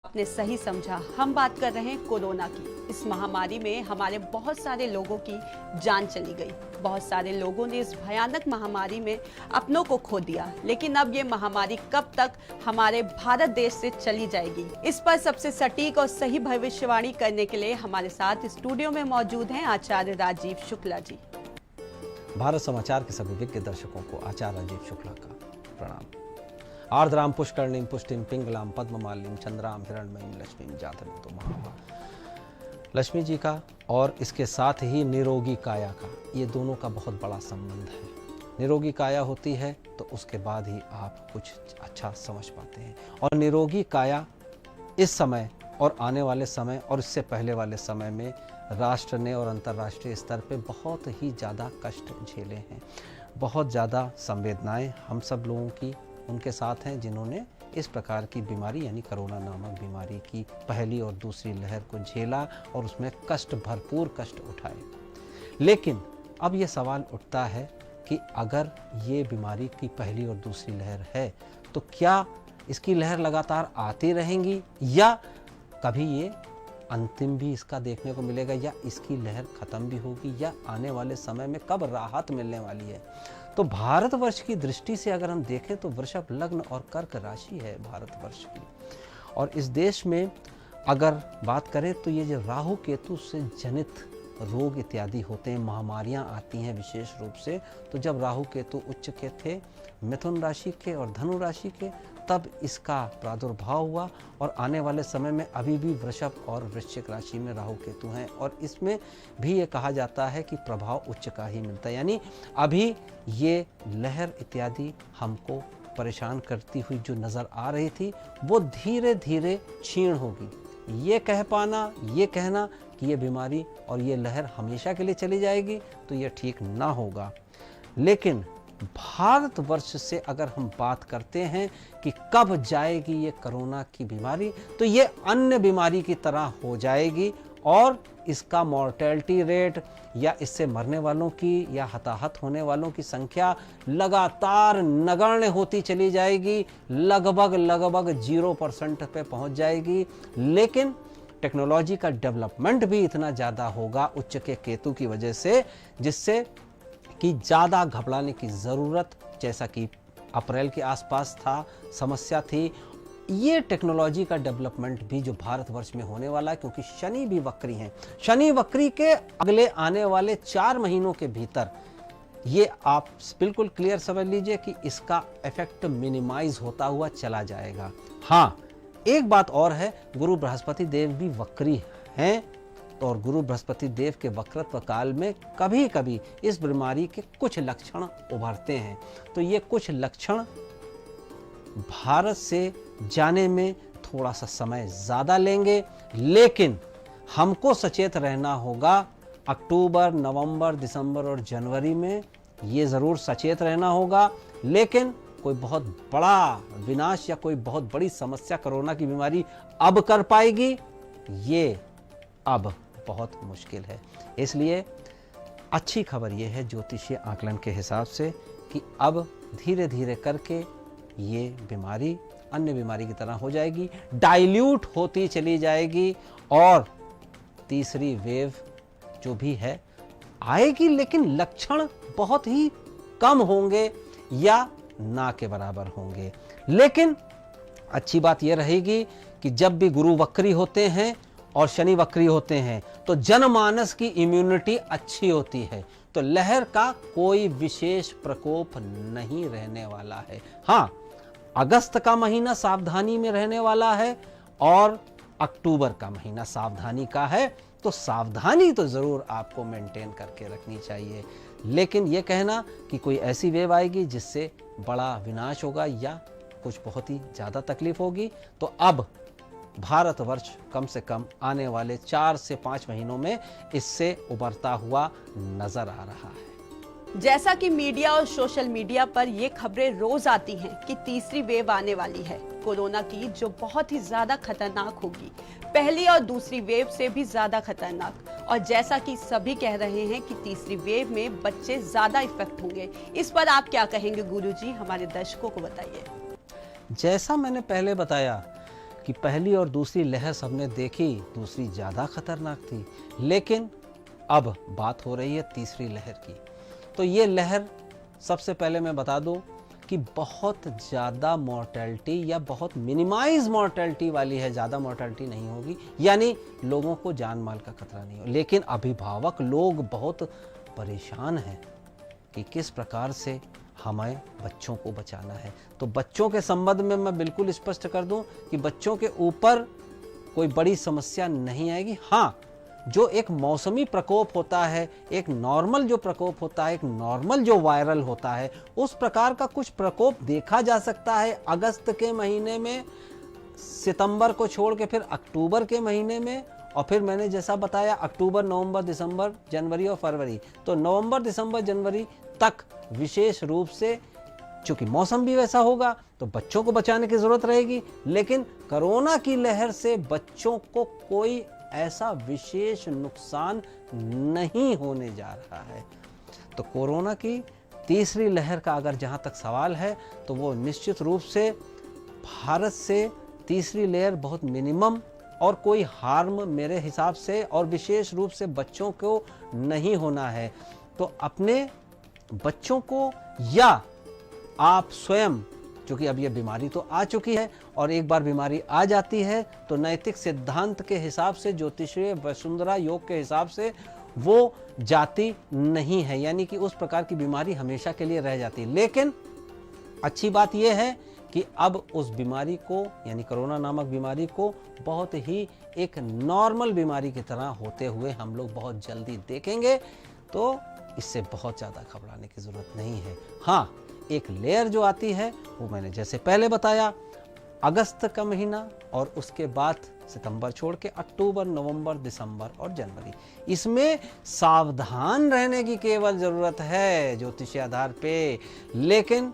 आपने सही समझा, हम बात कर रहे हैं कोरोना की। इस महामारी में हमारे बहुत सारे लोगों की जान चली गई। बहुत सारे लोगों ने इस भयानक महामारी में अपनों को खो दिया। लेकिन अब ये महामारी कब तक हमारे भारत देश से चली जाएगी, इस पर सबसे सटीक और सही भविष्यवाणी करने के लिए हमारे साथ स्टूडियो में मौजूद हैं आचार्य राजीव शुक्ला जी। भारत समाचार के सभी विज्ञ दर्शकों को आचार्य राजीव शुक्ला का प्रणाम। आर्द्राम पुष्करणीम पुष्टिम पिंगलाम पद्ममालिनीम चंद्राम हिरण्मयीम लक्ष्मीम जातवें तो महावा। लक्ष्मी जी का और इसके साथ ही निरोगी काया का, ये दोनों का बहुत बड़ा संबंध है। निरोगी काया होती है तो उसके बाद ही आप कुछ अच्छा समझ पाते हैं। और निरोगी काया इस समय और आने वाले समय और इससे पहले वाले समय में राष्ट्र ने और अंतर्राष्ट्रीय स्तर पे बहुत ही ज़्यादा कष्ट झेले हैं। बहुत ज़्यादा संवेदनाएं हम सब लोगों की उनके साथ हैं जिन्होंने इस प्रकार की बीमारी यानी कोरोना नामक बीमारी की पहली और दूसरी लहर को झेला और उसमें कष्ट, भरपूर कष्ट उठाए। लेकिन अब ये सवाल उठता है कि अगर ये बीमारी की पहली और दूसरी लहर है तो क्या इसकी लहर लगातार आती रहेंगी या कभी ये अंतिम भी इसका देखने को मिलेगा या इसकी लहर ख़त्म भी होगी या आने वाले समय में कब राहत मिलने वाली है। तो भारतवर्ष की दृष्टि से अगर हम देखें तो वृषभ लग्न और कर्क राशि है भारतवर्ष की। और इस देश में अगर बात करें तो ये जो राहु केतु से जनित रोग इत्यादि होते हैं, महामारियां आती हैं विशेष रूप से। तो जब राहु केतु उच्च के थे मिथुन राशि के और धनु राशि के, तब इसका प्रादुर्भाव हुआ। और आने वाले समय में अभी भी वृषभ और वृश्चिक राशि में राहु केतु हैं और इसमें भी ये कहा जाता है कि प्रभाव उच्च का ही मिलता है। यानी अभी ये लहर इत्यादि हमको परेशान करती हुई जो नज़र आ रही थी वो धीरे धीरे क्षीण होगी। ये कह पाना, ये कहना कि ये बीमारी और ये लहर हमेशा के लिए चली जाएगी तो ये ठीक ना होगा। लेकिन भारतवर्ष से अगर हम बात करते हैं कि कब जाएगी ये कोरोना की बीमारी, तो ये अन्य बीमारी की तरह हो जाएगी और इसका मॉर्टेलिटी रेट या इससे मरने वालों की या हताहत होने वालों की संख्या लगातार नगण्य होती चली जाएगी, लगभग 0% पे पहुंच जाएगी। लेकिन टेक्नोलॉजी का डेवलपमेंट भी इतना ज़्यादा होगा उच्च के केतु की वजह से, जिससे कि ज़्यादा घबराने की ज़रूरत, जैसा कि अप्रैल के आसपास था समस्या थी, ये टेक्नोलॉजी का डेवलपमेंट भी जो भारतवर्ष में होने वाला है, क्योंकि शनि भी वक्री हैं। शनि वक्री के अगले आने वाले 4 महीनों के भीतर ये आप बिल्कुल क्लियर समझ लीजिए कि इसका इफेक्ट मिनिमाइज होता हुआ चला जाएगा। हाँ, एक बात और है, गुरु बृहस्पति देव भी वक्री हैं और गुरु बृहस्पति देव के वक्रत्व काल में कभी कभी इस बीमारी के कुछ लक्षण उभरते हैं। तो ये कुछ लक्षण भारत से जाने में थोड़ा सा समय ज़्यादा लेंगे, लेकिन हमको सचेत रहना होगा। अक्टूबर, नवंबर, दिसंबर और जनवरी में ये ज़रूर सचेत रहना होगा। लेकिन कोई बहुत बड़ा विनाश या कोई बहुत बड़ी समस्या कोरोना की बीमारी अब कर पाएगी, ये अब बहुत मुश्किल है। इसलिए अच्छी खबर यह है ज्योतिषीय आकलन के हिसाब से कि अब धीरे धीरे करके ये बीमारी अन्य बीमारी की तरह हो जाएगी, डाइल्यूट होती चली जाएगी और तीसरी वेव जो भी है आएगी, लेकिन लक्षण बहुत ही कम होंगे या ना के बराबर होंगे। लेकिन अच्छी बात यह रहेगी कि जब भी गुरु वक्री होते हैं और शनि वक्री होते हैं तो जनमानस की इम्यूनिटी अच्छी होती है, तो लहर का कोई विशेष प्रकोप नहीं रहने वाला है। हाँ, अगस्त का महीना सावधानी में रहने वाला है और अक्टूबर का महीना सावधानी का है, तो सावधानी तो जरूर आपको मेंटेन करके रखनी चाहिए। लेकिन यह कहना कि कोई ऐसी वेव आएगी जिससे बड़ा विनाश होगा या कुछ बहुत ही ज़्यादा तकलीफ होगी, तो अब भारतवर्ष कम से कम आने वाले 4 से 5 महीनों में इससे उभरता हुआ नजर आ रहा है। जैसा कि मीडिया और सोशल मीडिया पर ये खबरें रोज आती हैं कि तीसरी वेव आने वाली है कोरोना की, जो बहुत ही ज्यादा खतरनाक होगी, पहली और दूसरी वेव से भी ज्यादा खतरनाक। और जैसा कि सभी कह रहे हैं कि तीसरी वेव में बच्चे ज्यादा इफेक्ट होंगे, इस पर आप क्या कहेंगे गुरुजी? हमारे दर्शकों को बताइए। जैसा मैंने पहले बताया कि पहली और दूसरी लहर सबने देखी, दूसरी ज़्यादा खतरनाक थी, लेकिन अब बात हो रही है तीसरी लहर की। तो ये लहर सबसे पहले मैं बता दूं कि बहुत ज़्यादा मॉर्टेलिटी या बहुत मिनिमाइज मॉर्टेलिटी वाली है, ज़्यादा मॉर्टेलिटी नहीं होगी, यानी लोगों को जान माल का खतरा नहीं हो। लेकिन अभिभावक लोग बहुत परेशान हैं कि किस प्रकार से हमें बच्चों को बचाना है। तो बच्चों के संबंध में मैं बिल्कुल स्पष्ट कर दूं कि बच्चों के ऊपर कोई बड़ी समस्या नहीं आएगी। हाँ, जो एक मौसमी प्रकोप होता है, एक नॉर्मल जो प्रकोप होता है, एक नॉर्मल जो वायरल होता है, उस प्रकार का कुछ प्रकोप देखा जा सकता है अगस्त के महीने में, सितंबर को छोड़ के फिर अक्टूबर के महीने में, और फिर मैंने जैसा बताया अक्टूबर, नवंबर, दिसंबर, जनवरी और फरवरी। तो नवंबर, दिसंबर, जनवरी तक विशेष रूप से, चूंकि मौसम भी वैसा होगा तो बच्चों को बचाने की जरूरत रहेगी। लेकिन कोरोना की लहर से बच्चों को कोई ऐसा विशेष नुकसान नहीं होने जा रहा है। तो कोरोना की तीसरी लहर का अगर जहां तक सवाल है, तो वो निश्चित रूप से भारत से तीसरी लेयर बहुत मिनिमम और कोई हार्म मेरे हिसाब से और विशेष रूप से बच्चों को नहीं होना है। तो अपने बच्चों को या आप स्वयं, क्योंकि अब ये बीमारी तो आ चुकी है और एक बार बीमारी आ जाती है तो नैतिक सिद्धांत के हिसाब से, ज्योतिषीय वसुंधरा योग के हिसाब से वो जाती नहीं है, यानी कि उस प्रकार की बीमारी हमेशा के लिए रह जाती है। लेकिन अच्छी बात यह है कि अब उस बीमारी को, यानी कोरोना नामक बीमारी को बहुत ही एक नॉर्मल बीमारी की तरह होते हुए हम लोग बहुत जल्दी देखेंगे। तो इससे बहुत ज़्यादा घबराने की ज़रूरत नहीं है। हाँ, एक लेयर जो आती है वो मैंने जैसे पहले बताया अगस्त का महीना, और उसके बाद सितंबर छोड़ के अक्टूबर, नवंबर, दिसंबर और जनवरी। इसमें सावधान रहने की केवल ज़रूरत है ज्योतिषीय आधार पे, लेकिन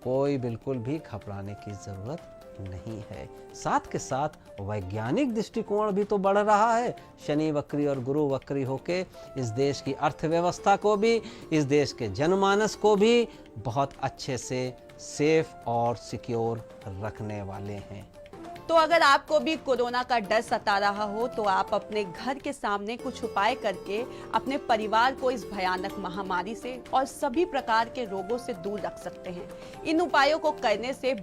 कोई बिल्कुल भी घबराने की ज़रूरत नहीं है। साथ के साथ वैज्ञानिक दृष्टिकोण भी तो बढ़ रहा है। शनि वक्री और गुरु वक्री होके इस देश की अर्थव्यवस्था को भी, इस देश के जनमानस को भी बहुत अच्छे से सेफ और सिक्योर रखने वाले हैं। तो अगर आपको भी कोरोना का डर सता रहा हो तो आप अपने घर के सामने कुछ उपाय करके अपने परिवार को इस भयानक महामारी से और सभी प्रकार के रोगों से दूर रख सकते हैं। इन उपायों को करने से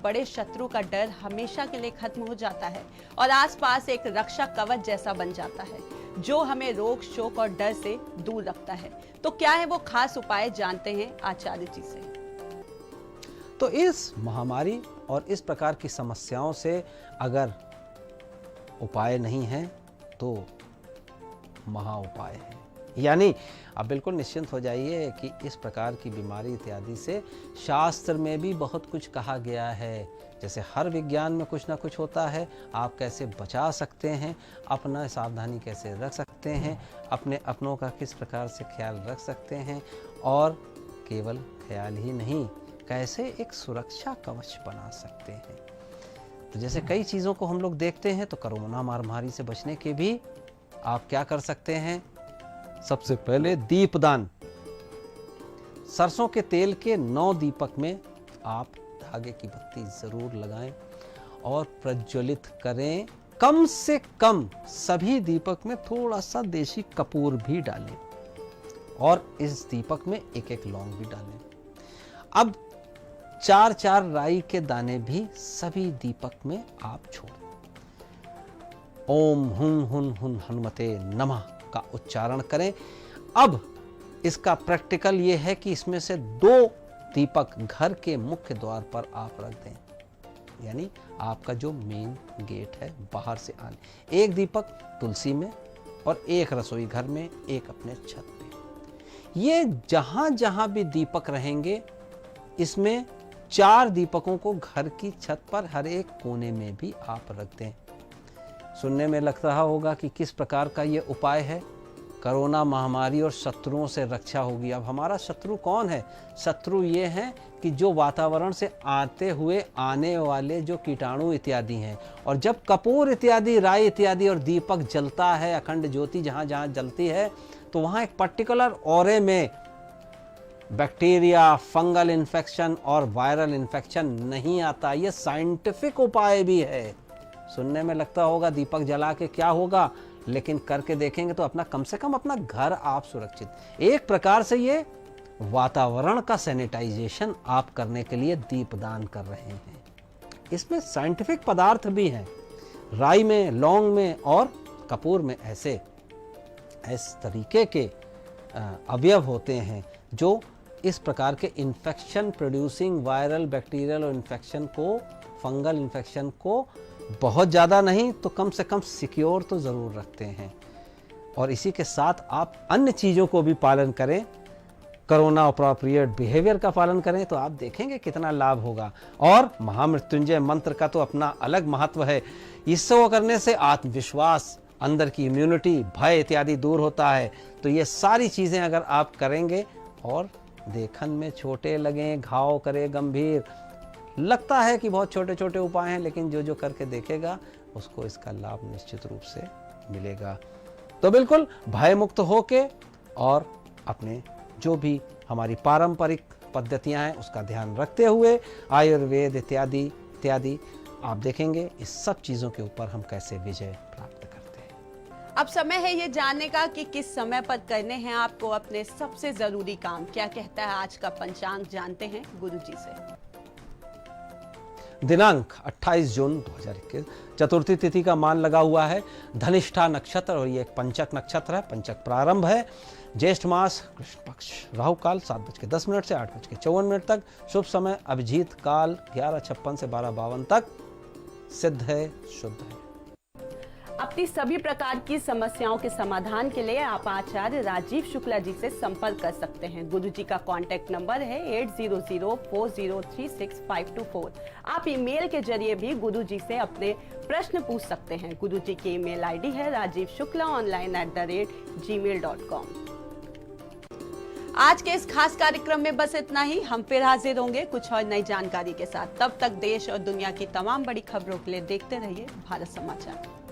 बड़े शत्रु का डर हमेशा के लिए खत्म हो जाता है और आसपास एक रक्षा कवच जैसा बन जाता है, जो हमें रोग, शोक और डर से दूर रखता है। तो क्या है वो खास उपाय, जानते हैं आचार्य जी से। तो इस महामारी और इस प्रकार की समस्याओं से अगर उपाय नहीं है तो महा उपाय है। यानी आप बिल्कुल निश्चिंत हो जाइए कि इस प्रकार की बीमारी इत्यादि से शास्त्र में भी बहुत कुछ कहा गया है। जैसे हर विज्ञान में कुछ ना कुछ होता है, आप कैसे बचा सकते हैं, अपना सावधानी कैसे रख सकते हैं, अपने अपनों का किस प्रकार से ख्याल रख सकते हैं, और केवल ख्याल ही नहीं, कैसे एक सुरक्षा कवच बना सकते हैं। तो जैसे कई चीज़ों को हम लोग देखते हैं, तो कोरोना महामारी से बचने के भी आप क्या कर सकते हैं। सबसे पहले दीपदान। सरसों के तेल के 9 दीपक में आप धागे की बत्ती ज़रूर लगाएं और प्रज्वलित करें। कम से कम सभी दीपक में थोड़ा सा देशी कपूर भी डालें और इस दीपक में एक लौंग भी डालें। अब 4 राई के दाने भी सभी दीपक में आप छोड़ें। ओम हुन हुन हुन हनुमते नमः का उच्चारण करें। अब इसका प्रैक्टिकल ये है कि इसमें से 2 दीपक घर के मुख्य द्वार पर आप रख दें, यानी आपका जो मेन गेट है बाहर से आने। 1 दीपक तुलसी में और 1 रसोई घर में, 1 अपने छत पे। ये जहां जहां भी दीपक रहेंगे, इसमें 4 दीपकों को घर की छत पर हर एक कोने में भी आप रख दें। सुनने में लग रहा होगा कि किस प्रकार का ये उपाय है। कोरोना महामारी और शत्रुओं से रक्षा होगी। अब हमारा शत्रु कौन है? शत्रु ये हैं कि जो वातावरण से आते हुए आने वाले जो कीटाणु इत्यादि हैं। और जब कपूर इत्यादि, राई इत्यादि और दीपक जलता है, अखंड ज्योति जहाँ जहाँ जलती है, तो वहाँ एक पर्टिकुलर ऑरे में बैक्टीरिया, फंगल इन्फेक्शन और वायरल इन्फेक्शन नहीं आता। ये साइंटिफिक उपाय भी है। सुनने में लगता होगा दीपक जला के क्या होगा, लेकिन करके देखेंगे तो अपना कम से कम अपना घर आप सुरक्षित, एक प्रकार से ये वातावरण का सैनिटाइजेशन आप करने के लिए दीपदान कर रहे हैं। इसमें साइंटिफिक पदार्थ भी हैं, राई में, लौंग में और कपूर में ऐसे तरीके के अवयव होते हैं जो इस प्रकार के इन्फेक्शन प्रोड्यूसिंग वायरल, बैक्टीरियल और इन्फेक्शन को, फंगल इन्फेक्शन को बहुत ज़्यादा नहीं तो कम से कम सिक्योर तो ज़रूर रखते हैं। और इसी के साथ आप अन्य चीज़ों को भी पालन करें, कोरोना अप्रोप्रिएट बिहेवियर का पालन करें तो आप देखेंगे कितना लाभ होगा। और महामृत्युंजय मंत्र का तो अपना अलग महत्व है। इसको करने से आत्मविश्वास, अंदर की इम्यूनिटी, भय इत्यादि दूर होता है। तो ये सारी चीज़ें अगर आप करेंगे और देखन में छोटे लगें, घाव करे गंभीर, लगता है कि बहुत छोटे छोटे उपाय हैं, लेकिन जो जो करके देखेगा उसको इसका लाभ निश्चित रूप से मिलेगा। तो बिल्कुल भय मुक्त होके और अपने जो भी हमारी पारंपरिक पद्धतियां हैं उसका ध्यान रखते हुए आयुर्वेद इत्यादि इत्यादि आप देखेंगे इस सब चीज़ों के ऊपर हम कैसे विजय प्राप्त करते हैं। अब समय है ये जानने का कि किस समय पर करने हैं आपको अपने सबसे जरूरी काम। क्या कहता है आज का पंचांग, जानते हैं गुरुजी से। दिनांक 28 जून 2021, चतुर्थी तिथि का मान लगा हुआ है, धनिष्ठा नक्षत्र और ये एक पंचक नक्षत्र है। पंचक प्रारंभ है, ज्येष्ठ मास, कृष्ण पक्ष, राहु काल 7:10 से 8:54 तक, शुभ समय अभिजीत काल 11:56 से 12:52 तक, सिद्ध है, शुद्ध है। अपनी सभी प्रकार की समस्याओं के समाधान के लिए आप आचार्य राजीव शुक्ला जी से संपर्क कर सकते हैं। गुरुजी का कांटेक्ट नंबर है 8004036524। आप ईमेल के जरिए भी गुरुजी से अपने प्रश्न पूछ सकते हैं। गुरुजी की ईमेल आईडी है rajivshuklaonline@gmail.com। आज के इस खास कार्यक्रम में बस इतना ही। हम फिर हाजिर होंगे कुछ और नई जानकारी के साथ। तब तक देश और दुनिया की तमाम बड़ी खबरों के लिए देखते रहिए भारत समाचार।